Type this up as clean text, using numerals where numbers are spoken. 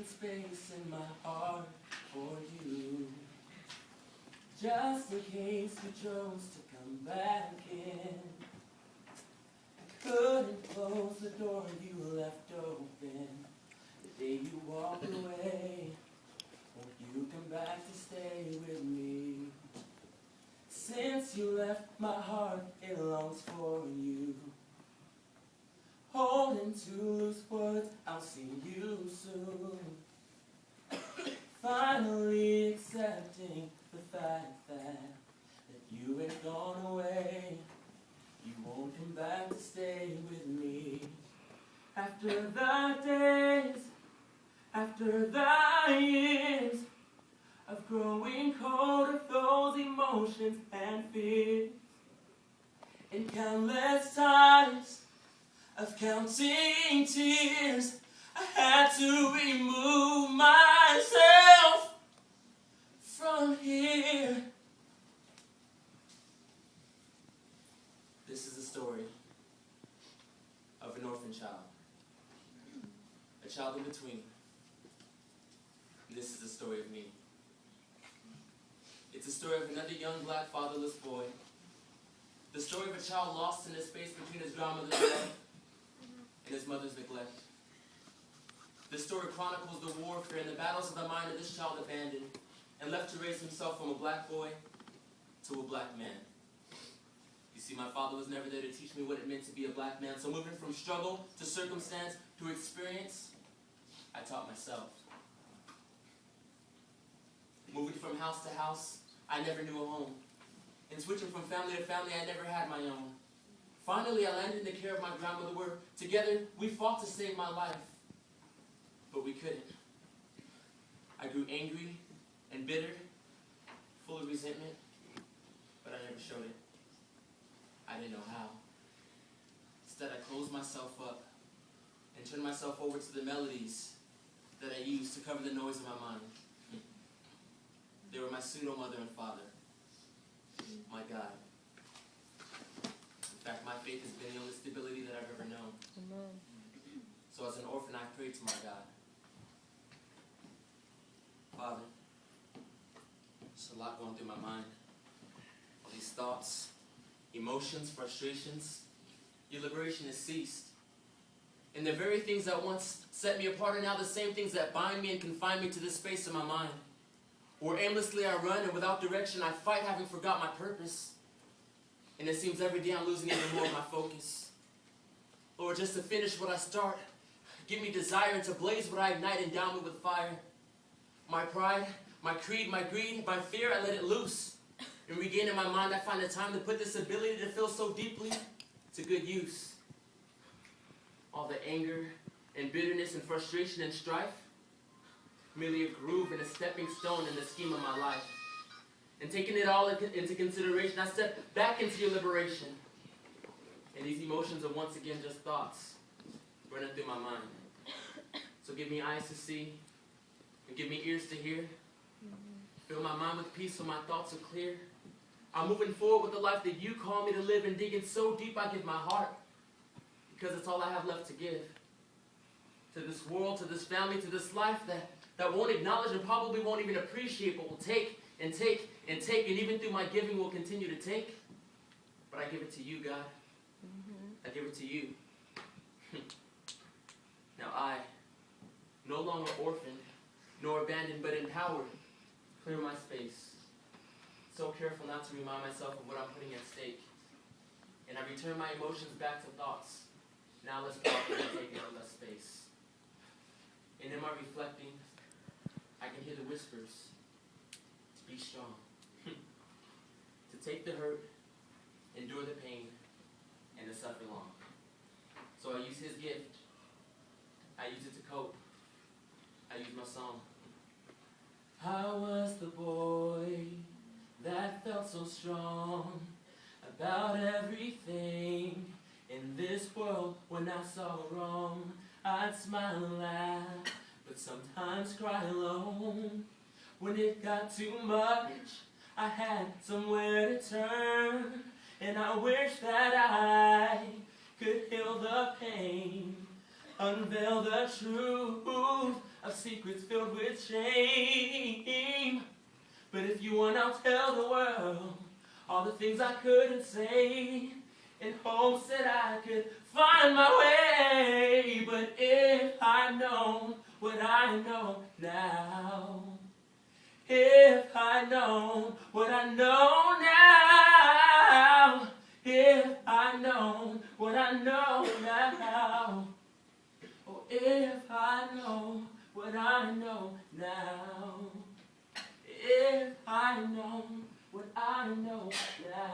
the space in my heart for you. Just in case you chose to come back in, I couldn't close the door you left open. The day you walked away, won't you come back to stay with me? Since you left, my heart, it longs for you. Holding to loose words, I'll see you soon. Finally accepting the fact that you ain't gone away. You won't come back to stay with me. After the days, after the years of growing cold of those emotions and fears, and countless times of counting tears, I had to remove myself from here. This is the story of an orphan child, a child in between. And this is the story of me. It's the story of another young black fatherless boy. The story of a child lost in the space between his grandmother's love and his mother's neglect. This story chronicles the warfare and the battles of the mind of this child abandoned and left to raise himself from a black boy to a black man. You see, my father was never there to teach me what it meant to be a black man, so moving from struggle to circumstance to experience, I taught myself. Moving from house to house, I never knew a home. And switching from family to family, I never had my own. Finally, I landed in the care of my grandmother where, together, we fought to save my life. But we couldn't. I grew angry and bitter, full of resentment, but I never showed it. I didn't know how. Instead, I closed myself up and turned myself over to the melodies that I used to cover the noise of my mind. They were my pseudo-mother and father, my God. In fact, my faith has been the only stability that I've ever known. Amen. So as an orphan, I prayed to my God. Father, there's a lot going through my mind. All these thoughts, emotions, frustrations. Your liberation has ceased. And the very things that once set me apart are now the same things that bind me and confine me to this space in my mind. Where aimlessly I run and without direction I fight, having forgot my purpose. And it seems every day I'm losing even more of my focus. Lord, just to finish what I start, give me desire, and to blaze what I ignite, endow me with fire. My pride, my creed, my greed, my fear, I let it loose. And regain in my mind, I find the time to put this ability to feel so deeply to good use. All the anger and bitterness and frustration and strife, merely a groove and a stepping stone in the scheme of my life. And taking it all into consideration, I step back into your liberation. And these emotions are once again just thoughts running through my mind. So give me eyes to see, and give me ears to hear. Fill my mind with peace so my thoughts are clear. I'm moving forward with the life that you call me to live, and digging so deep I give my heart, because it's all I have left to give. To this world, to this family, to this life that won't acknowledge and probably won't even appreciate, but will take and take and take, and even through my giving will continue to take. But I give it to you, God. I give it to you. Now I, no longer orphaned, nor abandoned, but empowered, clear my space. So careful not to remind myself of what I'm putting at stake. And I return my emotions back to thoughts, now less powerful and taking up less space. And in my reflecting, I can hear the whispers to be strong, to take the hurt, endure the pain, and to suffer long. So I use his gift. I use it to cope. I use my song. I was the boy that felt so strong about everything in this world. When I saw wrong, I'd smile and laugh, but sometimes cry alone. When it got too much, I had somewhere to turn, and I wish that I could heal the pain, unveil the truth of secrets filled with shame. But if you want, I'll tell the world all the things I couldn't say, in hopes that I could find my way. But if I'd known what I know now, if I'd known what I know now, if I'd known what I know now, oh, if I'd known what I know now, if I'd known what I know now.